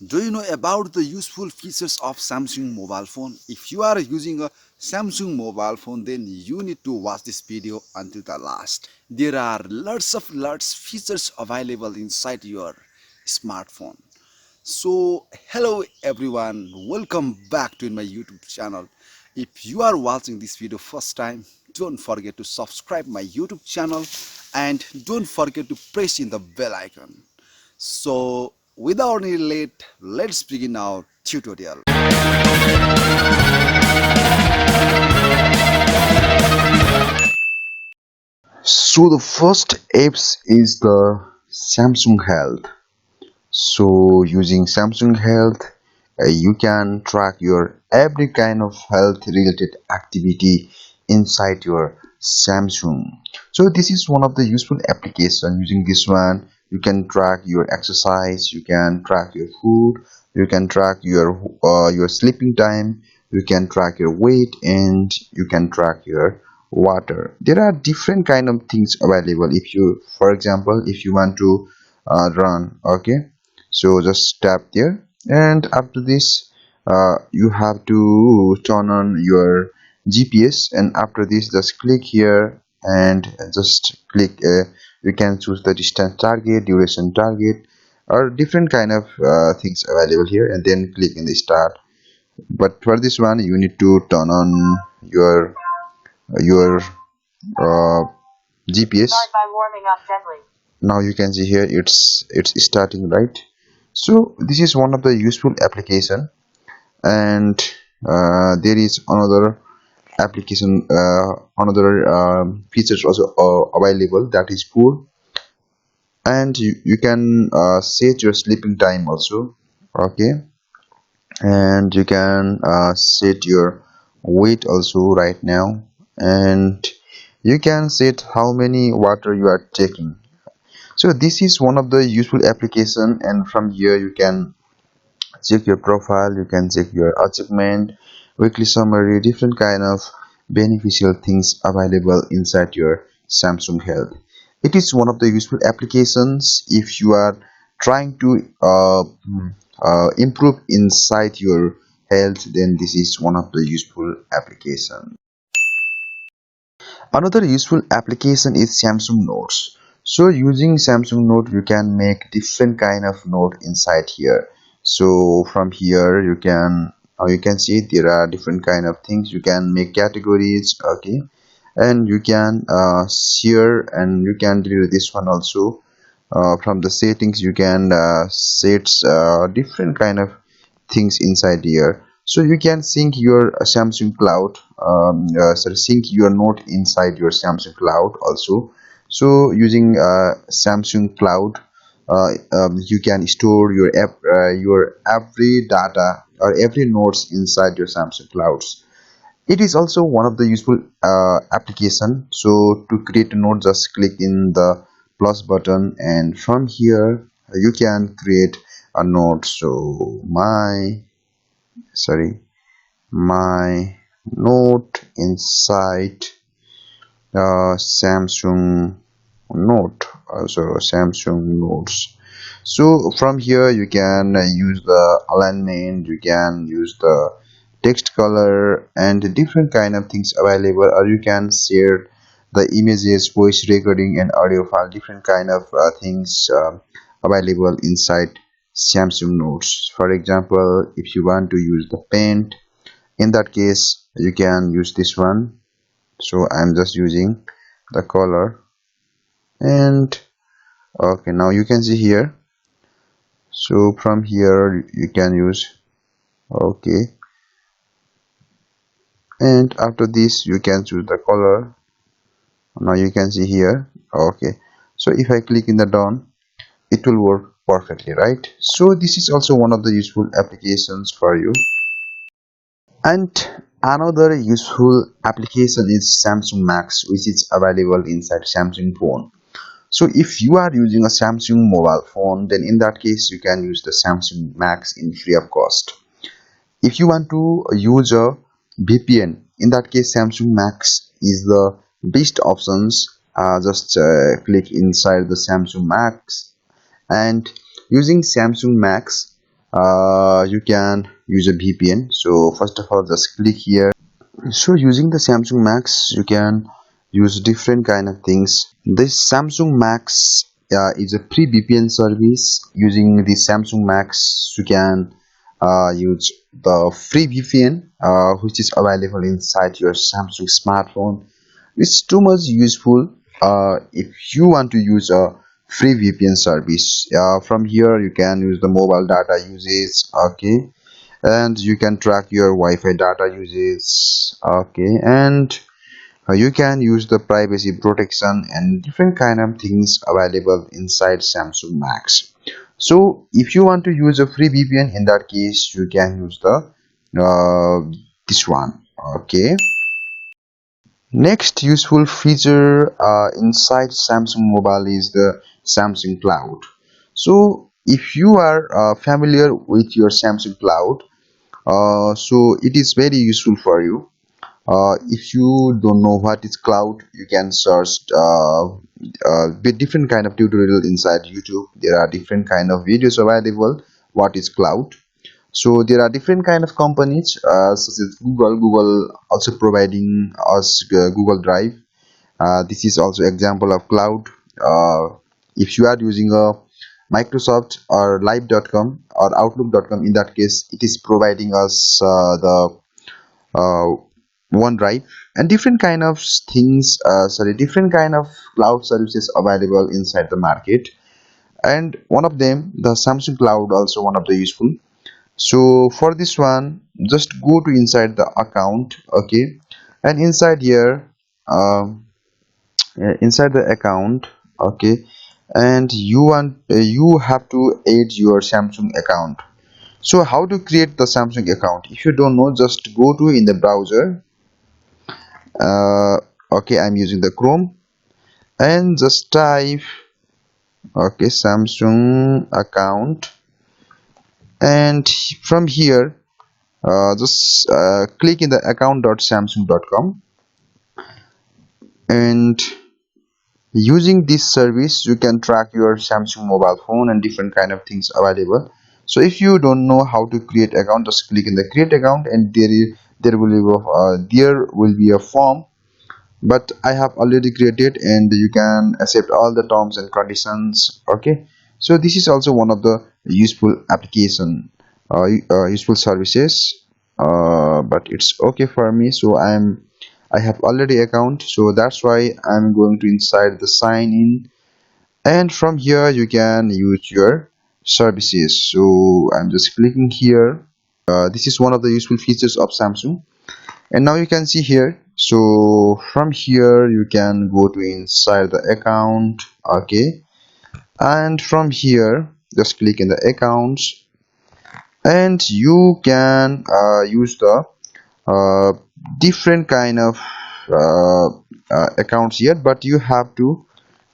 Do you know about the useful features of Samsung mobile phone? If you are using a Samsung mobile phone, then you need to watch this video until the last. There are lots features available inside your smartphone. So hello everyone, welcome back to my YouTube channel. If you are watching this video first time, don't forget to subscribe my YouTube channel and don't forget to press in the bell icon. So without any late, let's begin our tutorial. So the first apps is the Samsung Health. So using Samsung Health, you can track your every kind of health related activity inside your Samsung. So this is one of the useful application. Using this one, you can track your exercise, you can track your food, you can track your sleeping time, you can track your weight, and you can track your water. There are different kind of things available. If you, for example, if you want to run, okay, so just tap there, and after this you have to turn on your GPS, and after this just click here and just click you can choose the distance target, duration target, or different kind of things available here, and then click in the start. But for this one you need to turn on your uh, GPS. Start by warming up gently. Now you can see here it's starting, right? So this is one of the useful application, and there is another application, another features also available, that is food, and you can set your sleeping time also, okay, and you can set your weight also right now, and you can set how many water you are taking. So this is one of the useful application, and from here you can check your profile, you can check your achievement, weekly summary, different kind of beneficial things available inside your Samsung Health. It is one of the useful applications if you are trying to improve inside your health, then this is one of the useful application. Another useful application is Samsung Notes. So using Samsung Note, you can make different kind of note inside here. So from here you can see there are different kind of things. You can make categories, okay, and you can share, and you can delete this one also. From the settings you can set different kind of things inside here. So you can sync your Samsung Cloud, sorry, sync your note inside your Samsung Cloud also. So using Samsung Cloud, you can store your every data or every notes inside your Samsung Clouds. It is also one of the useful application. So to create a note, just click in the plus button, and from here you can create a note. So my note inside Samsung Note, also Samsung Notes. So from here you can use the alignment, you can use the text color and different kind of things available, or you can share the images, voice recording, and audio file, different kind of things available inside Samsung Notes. For example, if you want to use the paint, in that case you can use this one. So I'm just using the color, and okay, now you can see here. So from here you can use, okay, and after this you can choose the color. Now you can see here, okay. So if I click in the done, it will work perfectly, right? So this is also one of the useful applications for you. And another useful application is Samsung Max, which is available inside Samsung phone. So if you are using a Samsung mobile phone, then in that case you can use the Samsung Max in free of cost. If you want to use a VPN, in that case Samsung Max is the best options. Just click inside the Samsung Max, and using Samsung Max you can use a VPN. So first of all, just click here. So using the Samsung Max, you can use different kind of things. This Samsung Max is a free VPN service. Using the Samsung Max, you can use the free VPN, which is available inside your Samsung smartphone. It's too much useful if you want to use a free VPN service. From here, you can use the mobile data usage. Okay, and you can track your Wi-Fi data usage. Okay, and you can use the privacy protection and different kind of things available inside Samsung Max. So if you want to use a free VPN, in that case you can use the this one. Okay, next useful feature inside Samsung Mobile is the Samsung Cloud. So if you are familiar with your Samsung Cloud, so it is very useful for you. If you don't know what is cloud, you can search with different kind of tutorial inside YouTube. There are different kind of videos available. What is cloud? So there are different kind of companies such as Google also providing us Google Drive. This is also example of cloud. If you are using a Microsoft or live.com or outlook.com, in that case it is providing us the uh, OneDrive and different kind of things, different kind of cloud services available inside the market. And one of them, the Samsung Cloud, also one of the useful. So for this one, just go to inside the account. Okay, and inside here, inside the account. Okay, and you have to add your Samsung account. So how to create the Samsung account? If you don't know, just go to in the browser. Okay, I'm using the Chrome, and just type okay Samsung account, and from here just click in the account.samsung.com, and using this service you can track your Samsung mobile phone and different kind of things available. So if you don't know how to create account, just click in the create account, and there will be a form, but I have already created, and you can accept all the terms and conditions. Okay, so this is also one of the useful application, useful services, but it's okay for me. So I have already account, so that's why I'm going to inside the sign in, and from here you can use your services. So I'm just clicking here. This is one of the useful features of Samsung, and now you can see here. So from here you can go to inside the account. Okay, and from here just click in the accounts, and you can use the uh, different kind of uh, accounts here, but you have to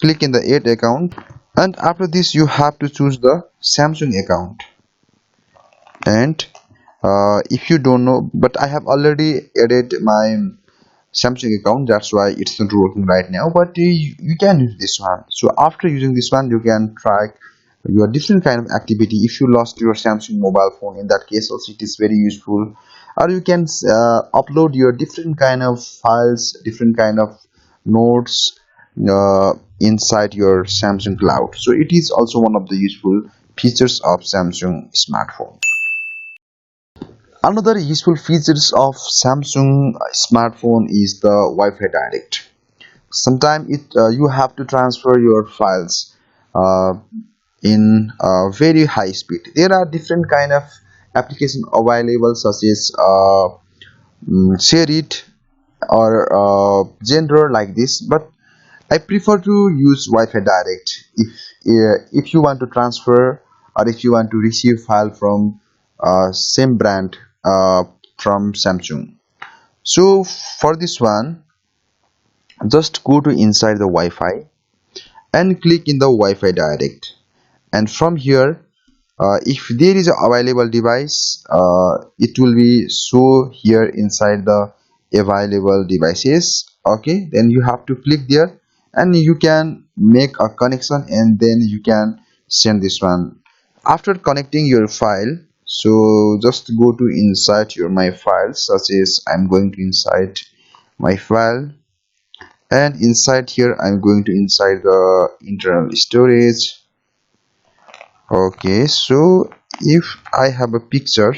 click in the add account, and after this you have to choose the Samsung account. And if you don't know, but I have already added my Samsung account, that's why it's not working right now, but you can use this one. So after using this one you can track your different kind of activity. If you lost your Samsung mobile phone, in that case also it is very useful. Or you can upload your different kind of files, different kind of notes inside your Samsung Cloud. So it is also one of the useful features of Samsung smartphone. Another useful features of Samsung smartphone is the Wi-Fi Direct. Sometimes you have to transfer your files uh, in very high speed. There are different kind of application available, such as ShareIt or Gendro like this, but I prefer to use Wi-Fi Direct if you want to transfer or if you want to receive file from same brand from Samsung. So for this one, just go to inside the Wi-Fi and click in the Wi-Fi Direct, and from here if there is a available device, it will be show here inside the available devices. Okay, then you have to click there, and you can make a connection, and then you can send this one. After connecting your file, so just go to inside your my files, such as I'm going to inside my file, and inside here I'm going to inside the internal storage. Okay, so if I have a picture,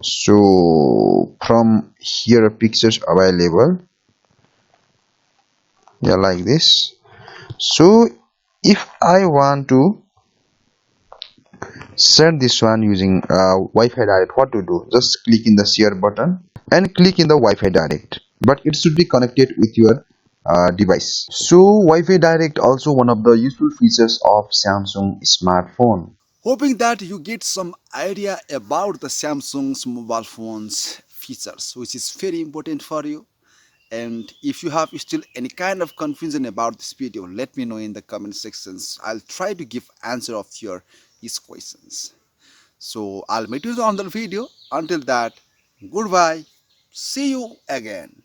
so from here a pictures available, yeah, like this. So if I want to share this one using Wi-Fi direct, what to do? Just click in the share button and click in the Wi-Fi direct, but it should be connected with your device. So Wi-Fi direct also one of the useful features of Samsung smartphone. Hoping that you get some idea about the Samsung's mobile phones features, which is very important for you. And if you have still any kind of confusion about this video, let me know in the comment sections. I'll try to give answer of your these questions. So I'll meet you on the video. Until that, goodbye. See you again.